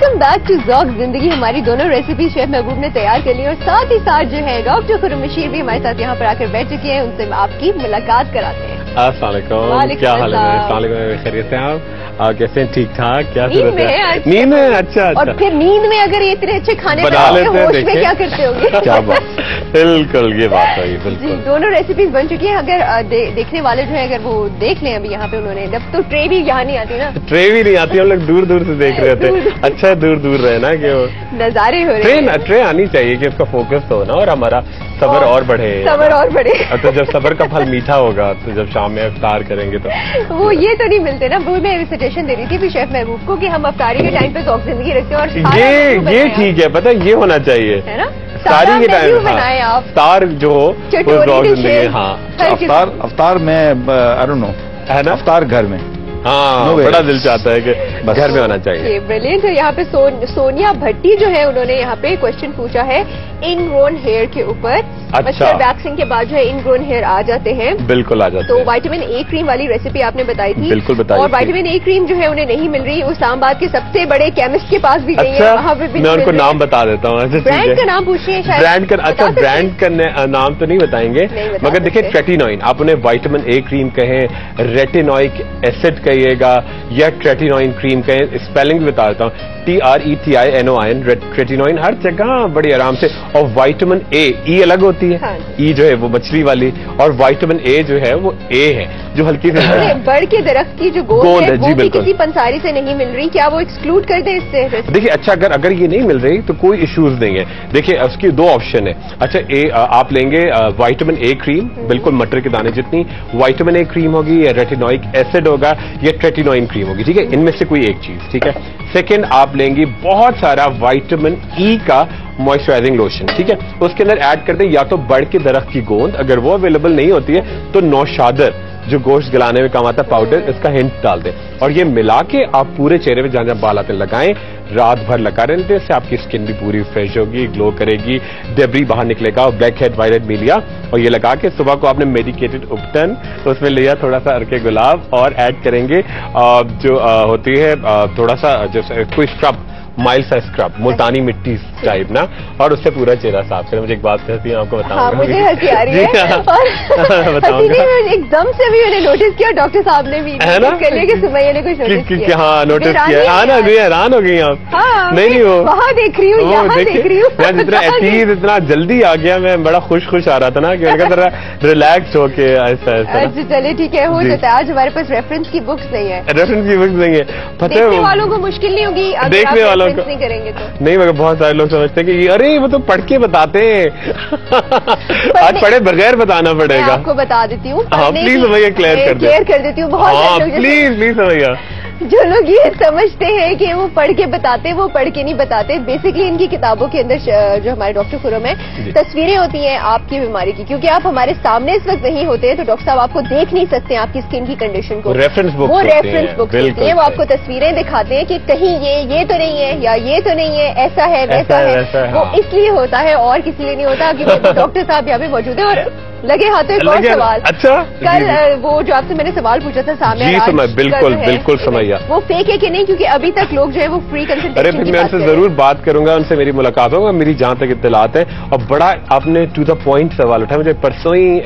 Welcome back to ذوق زندگی. ہماری دونوں ریسیپی شیف محبوب نے تیار کر لی اور ساتھ ہی ساتھ جو ہے ڈاکٹر خرم مشیر بھی ہمارے ساتھ یہاں پر آ کر بیٹھ چکی ہیں. ان سے آپ کی ملاقات کراتے ہیں. السلام علیکم, کیا حال ہے؟ السلام علیکم, خیریت سے آپ کیسے ہیں؟ ٹھیک ٹھاک. کیا نیند میں؟ اچھا. اور پھر نیند میں اگر یہ اتنے اچھے کھانے بنا لیتے ہیں, ہوش میں کیا کرتے ہوں گے؟ کیا بات, بالکل یہ بات ہے. بالکل دونوں ریسیپیز بن چکی ہیں. اگر دیکھنے والے جو ہیں اگر وہ دیکھ لیں ابھی یہاں پہ انہوں نے جب تو ٹرے بھی یہاں نہیں آتی نا, ٹرے بھی نہیں آتی, ہم لوگ دور دور سے دیکھ رہے تھے. اچھا دور دور رہنا کہ وہ نظارے ہو رہے ہیں. ٹرے آنی چاہیے کہ اس کا فوکس تو ہونا اور ہمارا صبر اور بڑھے. صبر اور بڑھے. تو جب صبر کا پھل میٹھا ہوگا تو جب شام میں افطار کریں گے تو وہ یہ تو نہیں ملتے نا. وہ میں سجیشن دے رہی تھی شیف محبوب کو کہ ہم افطاری کے ٹائم پہ ذوق زندگی رکھتے ہیں اور یہ ٹھیک ہے, پتہ یہ ہونا چاہیے ہے نا. افطاری کے ٹائم بنائیں آپ افطار جو ہو ذوق زندگی. ہاں افطار میں ہے نا, افطار گھر میں. ہاں بڑا دل چاہتا ہے کہ گھر میں ہونا چاہیے. بریلینٹ ہے. یہاں پہ سونیا بھٹی جو ہے انہوں نے یہاں پہ کوشچن پوچھا ہے ان گرون ہیئر کے اوپر. اچھا, ویکسنگ کے بعد جو ہے ان گرون ہیئر آ جاتے ہیں. بالکل آ جاتے ہیں. تو وائٹامن اے کریم والی ریسیپی آپ نے بتائی تھی. بالکل بتائی. اور وائٹامن اے کریم جو ہے انہیں نہیں مل رہی. اسلام آباد کے سب سے بڑے کیمسٹ کے پاس بھی گئی ہے, وہاں پہ بھی میں ان کو نام بتا دیتا ہوں. برانڈ کا نام پوچھ رہے ہیں شاید. برانڈ کا, اچھا برانڈ کا نام تو نہیں بتائیں گے مگر دیکھیں ٹریٹینوئن, آپ انہیں وائٹامن اے کریم کہیں, ریٹینوئک ایسڈ کہیے گا یا ٹریٹینوئن کریم کہیں. اسپیلنگ بھی بتا دیتا ہوں, TRETINOIN, ٹریٹینوئن ہر جگہ بڑی آرام سے. اور وائٹامن اے, ای الگ ہوتی ہے, ای جو ہے وہ مچھلی والی, اور وائٹامن اے جو ہے وہ اے ہے جو ہلکی سے بڑھ کے درخت کی جو گوند ہے وہ بھی کسی پنساری سے نہیں مل رہی. کیا وہ ایکسکلوڈ کر دیں اس سے؟ دیکھیے اچھا اگر یہ نہیں مل رہی تو کوئی ایشوز نہیں ہے. دیکھیے اس کی دو آپشن ہے. اچھا آپ لیں گے وائٹامن اے کریم, بالکل مٹر کے دانے جتنی وائٹامن اے کریم ہوگی, یا ریٹینوئک ایسڈ ہوگا, یا ٹریٹینوئن کریم ہوگی. ٹھیک ہے, ان میں سے کوئی ایک چیز. ٹھیک ہے. سیکنڈ آپ لیں گی بہت سارا وائٹامن ای کا موئسچرائزنگ لوشن. ٹھیک ہے, اس کے اندر ایڈ کر دیں یا تو بڑھ کے درخت کی گوند, اگر وہ اویلیبل نہیں ہوتی ہے تو نوشادر جو گوشت گلانے میں کام آتا ہے پاؤڈر, اس کا ہنٹ ڈال دیں اور یہ ملا کے آپ پورے چہرے میں جہاں جہاں بال آتے لگائیں. رات بھر لگا رہنے دیں, اس سے آپ کی اسکن بھی پوری فریش ہوگی, گلو کرے گی, ڈیبری باہر نکلے گا. بلیک ہیڈ وائٹ ہیڈ ملیا, اور یہ لگا کے صبح کو آپ نے میڈیکیٹڈ اپٹن, تو اس میں لیا تھوڑا سا ارکے گلاب اور ایڈ کریں گے جو ہوتی ہے تھوڑا سا جیسے کوئی اسکرب, مائل سا اسکرب, ملتانی مٹی ٹائپ نا, اور اس سے پورا چہرہ صاف کریں. مجھے ایک بات کہتی ہوں آپ کو بتاؤں گا. مجھے ہنسی آ رہی ہے بتاؤں گا ایک دم سے بھی میں نے نوٹس کیا, ڈاکٹر صاحب نے بھی کر لیا کہ سمیہ نے کچھ نوٹس کیا. ہاں نوٹس کیا. ہاں نا, حیران ہو گئی آپ. نہیں وہ وہاں دیکھ رہی ہوں, یہاں دیکھ رہی ہوں. جتنا ایٹیز اتنا جلدی آ گیا, میں بڑا خوش آ رہا تھا نا کہ ذرا ریلیکس ہو کے ایسا ایسا. اچھا چلے ٹھیک ہے, ہو جاتا ہے. آج ہمارے پاس ریفرنس کی بکس نہیں ہے. ریفرنس کی بکس نہیں ہے, دیکھنے والوں کو مشکل نہیں ہوگی دیکھنے والوں کو نہیں کریں گے تو. نہیں مگر بہت سارے لوگ سمجھتے ہیں کہ ارے وہ تو پڑھ کے بتاتے ہیں. آج پڑھے بغیر بتانا پڑے گا. آپ کو بتا دیتی ہوں. ہاں پلیز سمجھے کلیئر کر دیتی ہوں. بہت پلیز سمجھا. جو لوگ یہ سمجھتے ہیں کہ وہ پڑھ کے بتاتے, وہ پڑھ کے نہیں بتاتے. بیسکلی ان کی کتابوں کے اندر جو ہمارے ڈاکٹر خرم ہیں, تصویریں ہوتی ہیں آپ کی بیماری کی, کیونکہ آپ ہمارے سامنے اس وقت نہیں ہوتے ہیں تو ڈاکٹر صاحب آپ کو دیکھ نہیں سکتے ہیں آپ کی اسکن کی کنڈیشن کو. ریفرنس بک, وہ ریفرنس بک ہوتی ہے, وہ آپ کو تصویریں دکھاتے ہیں کہ کہیں یہ تو نہیں ہے یا یہ تو نہیں ہے, ایسا ہے ویسا ہے. وہ اس لیے ہوتا ہے اور کسی لیے نہیں ہوتا. کیونکہ ڈاکٹر صاحب یہاں پہ موجود ہیں. اور لگے ہاتھوں ایک اور سوال. اچھا کل وہ جو آپ سے میں نے سوال پوچھا تھا سامنے, بالکل سمجھا. وہ فیک ہے کہ نہیں, کیونکہ ابھی تک لوگ جو ہے وہ فری کنسلٹیشن. ارے پھر میں ان سے ضرور بات کروں گا, ان سے میری ملاقات ہوگا. میری جہاں تک اطلاعات ہیں, اور بڑا آپ نے ٹو دا پوائنٹ سوال اٹھایا. مجھے پرسوں ہی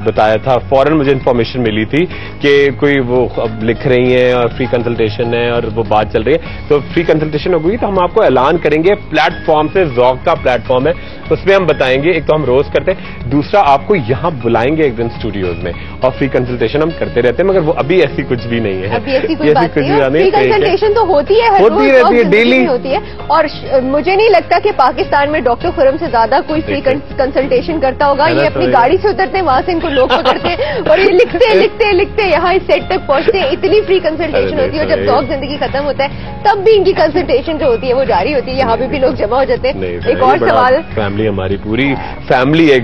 بتایا تھا, فوراً مجھے انفارمیشن ملی تھی کہ کوئی وہ لکھ رہی ہیں اور فری کنسلٹیشن ہے اور وہ بات چل رہی ہے. تو فری کنسلٹیشن ہوگی تو ہم آپ کو اعلان کریں گے پلیٹ فارم سے. ذوق کا پلیٹ فارم ہے, اس میں ہم بتائیں گے. ایک تو ہم روز کرتے ہیں, دوسرا آپ کو یہاں بلائیں گے ایک دن اسٹوڈیوز میں, اور فری کنسلٹیشن ہم کرتے رہتے ہیں. مگر وہ ابھی ایسی کچھ بھی نہیں ہے. فری کنسلٹیشن تو ہوتی ہے, ہوتی رہتی ہے, ڈیلی ہوتی ہے. اور مجھے نہیں لگتا کہ پاکستان میں ڈاکٹر خرم سے زیادہ کوئی فری کنسلٹیشن کرتا ہوگا. یہ اپنی گاڑی سے اترتے ہیں, وہاں سے ان کو لوگ پکڑتے ہیں اور یہ لکھتے یہاں اس سیٹ تک پہنچتے ہیں. اتنی فری کنسلٹیشن ہوتی ہے. جب ذوق زندگی ختم ہوتا ہے تب بھی ان کی کنسلٹیشن جو ہوتی ہے وہ جاری ہوتی ہے. یہاں پہ بھی لوگ جمع ہو جاتے ہیں. ایک اور سوال. فیملی ہماری پوری فیملی ایک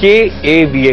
KAVA,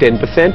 10%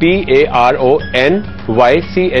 PARONYCHIA,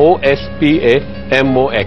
OSPAMOX,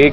1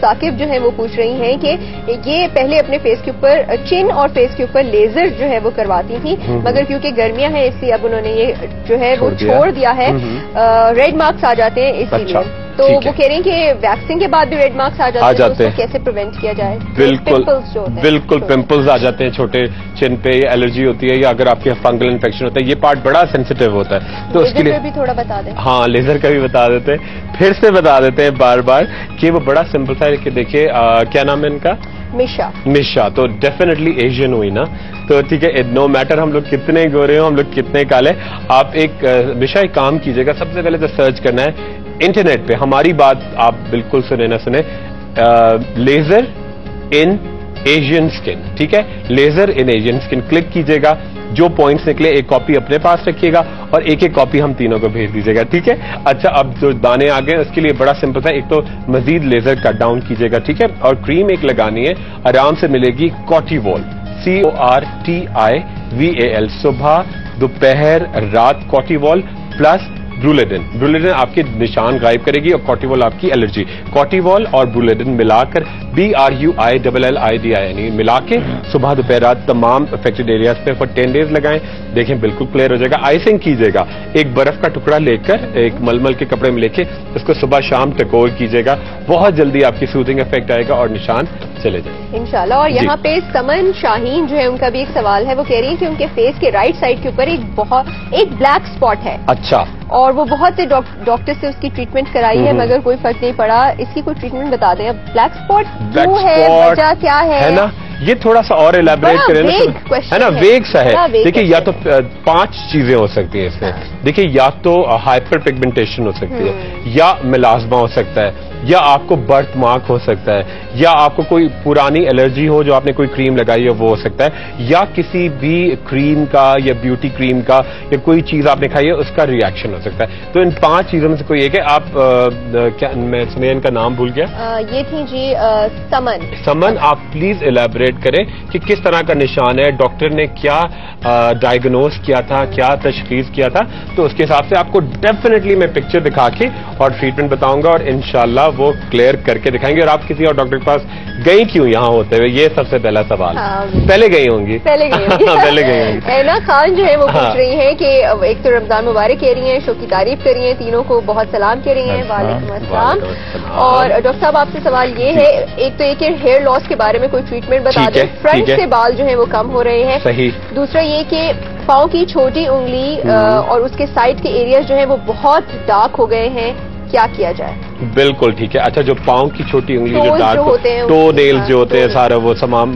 ثاقب جو ہے وہ پوچھ رہی ہیں کہ یہ پہلے اپنے فیس کے اوپر چن اور فیس کے اوپر لیزر جو ہے وہ کرواتی تھی, مگر کیونکہ گرمیاں ہیں اس لیے اب انہوں نے یہ جو ہے وہ چھوڑ دیا ہے. ریڈ مارکس آ جاتے ہیں اسی لیے. تو وہ کہہ رہی ہیں کہ ویکسنگ کے بعد بھی ریڈ مارکس آ جاتے ہیں, تو اس کو کیسے پریونٹ کیا جائے؟ بالکل پمپلز آ جاتے ہیں چھوٹے چن پہ, یا الرجی ہوتی ہے, یا اگر آپ کے فنگل انفیکشن ہوتا ہے, یہ پارٹ بڑا سینسیٹیو ہوتا ہے, تو اس کے لیے بھی تھوڑا بتا دیں. ہاں, لیزر کا بھی بتا دیتے ہیں, پھر سے بتا دیتے ہیں بار بار کہ وہ بڑا سمپل تھا. کہ دیکھیے کیا نام ہے ان کا؟ مشا. تو ڈیفینیٹلی ایشین ہوئی نا, تو ٹھیک ہے, نو میٹر ہم لوگ کتنے گورے ہوں, ہم لوگ کتنے کالے, آپ ایک مشا ایک کام کیجیے گا. سب سے پہلے تو سرچ کرنا ہے انٹرنیٹ پہ, ہماری بات آپ بالکل سنیں نہ سنیں, لیزر ان ایشین اسکن. ٹھیک ہے, لیزر ان ایشین اسکن کلک کیجیے گا. جو پوائنٹس نکلے ایک کاپی اپنے پاس رکھیے گا اور ایک ایک کاپی ہم تینوں کو بھیج دیجیے گا. ٹھیک ہے. اچھا, اب جو دانے آ گئے اس کے لیے بڑا سمپل تھا. ایک تو مزید لیزر کٹ ڈاؤن کیجیے گا. ٹھیک ہے, اور کریم ایک لگانی ہے, آرام سے ملے گی کورٹیوال, CORTIVAL. صبح دوپہر رات کورٹیوال پلس برولیڈن. برولیڈن آپ کے نشان غائب کرے گی, اور کورٹیوال آپ کی الرجی. کورٹیوال اور برولیڈن ملا کر BRUILLIDI یعنی ملا کے صبح دوپہر رات تمام افیکٹڈ ایریاز پہ فور 10 days لگائیں. دیکھیں بالکل کلیئر ہو جائے گا. آئسنگ کیجیے گا, ایک برف کا ٹکڑا لے کر ایک ململ کے کپڑے میں لے کے اس کو صبح شام ٹکور کیجیے گا. بہت جلدی آپ کی سوتنگ افیکٹ آئے گا اور نشان چلے جائیں انشاءاللہ. اور یہاں پہ سمن شاہین جو ہے ان کا بھی ایک سوال ہے. وہ کہہ رہی ہیں کہ ان کے فیس کے رائٹ سائڈ کے اوپر ایک بلیک اسپاٹ ہے. اچھا, اور وہ بہت سے ڈاکٹر سے اس کی ٹریٹمنٹ کرائی ہے, مگر کوئی فرق نہیں پڑا. اس کی کوئی ٹریٹمنٹ بتا دیں. اب بلیک اسپاٹ کیوں ہے, وجہ کیا ہے نا, یہ تھوڑا سا اور الیبوریٹ کریں ہے نا, ویگ سا ہے. دیکھیے, یا تو 5 چیزیں ہو سکتی ہیں اس میں. دیکھیے, یا تو ہائپر پگمنٹیشن ہو سکتی ہے, یا ملازمہ ہو سکتا ہے, یا آپ کو برتھ مارک ہو سکتا ہے, یا آپ کو کوئی پرانی الرجی ہو جو آپ نے کوئی کریم لگائی ہے وہ ہو سکتا ہے, یا کسی بھی کریم کا یا بیوٹی کریم کا یا کوئی چیز آپ نے کھائی ہے اس کا ریئیکشن ہو سکتا ہے. تو ان 5 چیزوں میں سے کوئی ایک ہے. آپ کیا, میں ان کا نام بھول گیا. یہ تھی جی سمن. آپ پلیز الیبوریٹ کریں کہ کس طرح کا نشان ہے, ڈاکٹر نے کیا ڈائگنوز کیا تھا, کیا تشخیص کیا تھا. تو اس کے حساب سے آپ کو ڈیفینیٹلی میں پکچر دکھا کے اور ٹریٹمنٹ بتاؤں گا, اور انشاءاللہ وہ کلیئر کر کے دکھائیں گے. اور آپ کسی اور ڈاکٹر کے پاس گئی کیوں یہاں ہوتے ہوئے, یہ سب سے پہلا سوال. پہلے گئی ہوں گی. اینا خان جو ہے وہ پوچھ رہی ہیں کہ ایک تو رمضان مبارک کہہ رہی ہیں, شو کی تعریف کر رہی ہیں, تینوں کو بہت سلام کہہ رہی ہیں. وعلیکم السلام. اور ڈاکٹر صاحب آپ سے سوال یہ ہے, ایک تو ایک ہیئر لاس کے بارے میں کوئی ٹریٹمنٹ بتا دیں. فرنٹ سے بال جو ہیں وہ کم ہو رہے ہیں. صحیح. دوسرا یہ کہ پاؤں کی چھوٹی انگلی اور اس کے سائڈ کے ایریاز جو ہیں وہ بہت ڈارک ہو گئے ہیں, کیا کیا جائے؟ بالکل ٹھیک ہے. اچھا, جو پاؤں کی چھوٹی انگلی جو ڈارک ہوتے ہیں, ٹو نیلز جو ہوتے ہیں سارا وہ تمام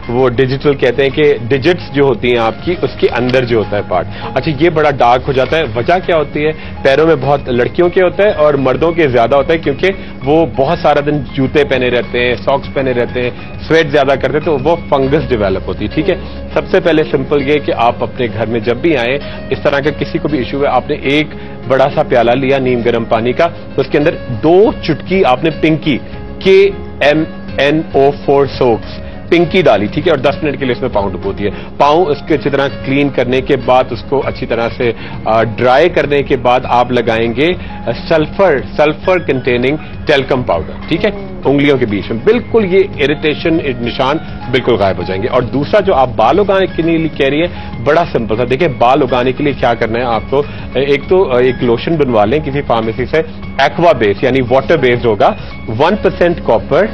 وہ ڈیجیٹل کہتے ہیں کہ ڈیجٹس جو ہوتی ہیں آپ کی, اس کے اندر جو ہوتا ہے پارٹ, اچھا یہ بڑا ڈارک ہو جاتا ہے. وجہ کیا ہوتی ہے؟ پیروں میں بہت لڑکیوں کے ہوتا ہے اور مردوں کے زیادہ ہوتا ہے, کیونکہ وہ بہت سارا دن جوتے پہنے رہتے ہیں, ساکس پہنے رہتے ہیں, سویٹ زیادہ کرتے ہیں, تو وہ فنگس ڈیولپ ہوتی ہے. ٹھیک ہے. سب سے پہلے سمپل یہ کہ آپ اپنے گھر میں جب بھی آئیں, اس طرح کا کسی کو بھی ایشو ہے, آپ نے ایک بڑا سا پیالہ لیا نیم گرم پانی کا, اس کے اندر 2 چٹکی آپ نے پنکی KMNO4 سوپس پنکی ڈالی. ٹھیک ہے. اور 10 منٹ کے لیے اس میں پاؤں ڈبو دیے. پاؤں اس کے اچھی طرح کلین کرنے کے بعد اس کو اچھی طرح سے ڈرائی کرنے کے بعد آپ لگائیں گے سلفر کنٹیننگ ٹیلکم پاؤڈر. ٹھیک ہے, انگلیوں کے بیچ میں. بالکل یہ اریٹیشن نشان بالکل غائب ہو جائیں گے. اور دوسرا جو آپ بال اگانے کے لیے کہہ رہی ہیں, بڑا سمپل تھا. دیکھیں, بال اگانے کے لیے کیا کرنا ہے آپ کو, ایک تو ایک لوشن بنوا لیں کسی فارمیسی سے, ایکوا بیس یعنی واٹر بیسڈ ہوگا, 1% کاپر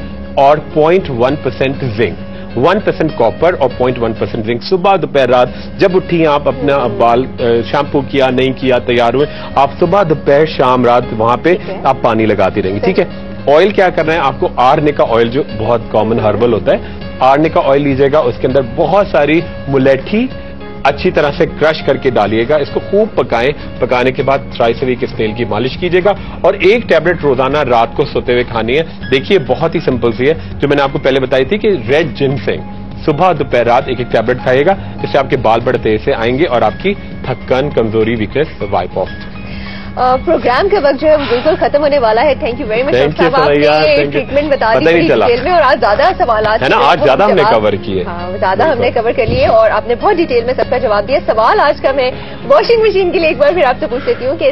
اور 0.1% زنک. 1% کاپر اور 0.1% زنک. صبح دوپہر رات جب اٹھی آپ اپنا بال شیمپو کیا نہیں کیا تیار ہوئے, آپ صبح دوپہر شام رات وہاں پہ آپ پانی لگاتی رہیں گی. ٹھیک ہے. آئل کیا کرنا ہے آپ کو, آرنے کا آئل جو بہت کامن ہربل ہوتا ہے, آرنے کا آئل لیجیے گا, اس کے اندر بہت ساری ملیٹھی اچھی طرح سے کرش کر کے ڈالیے گا. اس کو خوب پکائیں. پکانے کے بعد تھرائس ویک اس تیل کی مالش کیجیے گا, اور 1 ٹیبلٹ روزانہ رات کو سوتے ہوئے کھانی ہے. دیکھیے بہت ہی سمپل سی ہے, جو میں نے آپ کو پہلے بتائی تھی کہ ریڈ جنسنگ, صبح دوپہر رات 1 ٹیبلٹ کھائیے گا. اس سے آپ کے بال بڑے تیز سے آئیں گے اور آپ کی تھکن, کمزوری, ویکنس وائپ آف. پروگرام کا وقت جو ہے بالکل ختم ہونے والا ہے. تھینک یو ویری مچ صاحب, آپ نے ٹریٹمنٹ بتا دی ڈیٹیل میں, اور آج زیادہ سوالات ہیں, آج زیادہ ہم نے کور کیے, زیادہ ہم نے کور کر لیے, اور آپ نے بہت ڈیٹیل میں سب کا جواب دیا. سوال آج کا میں واشنگ مشین کے لیے ایک بار پھر آپ سے پوچھ لیتی ہوں کہ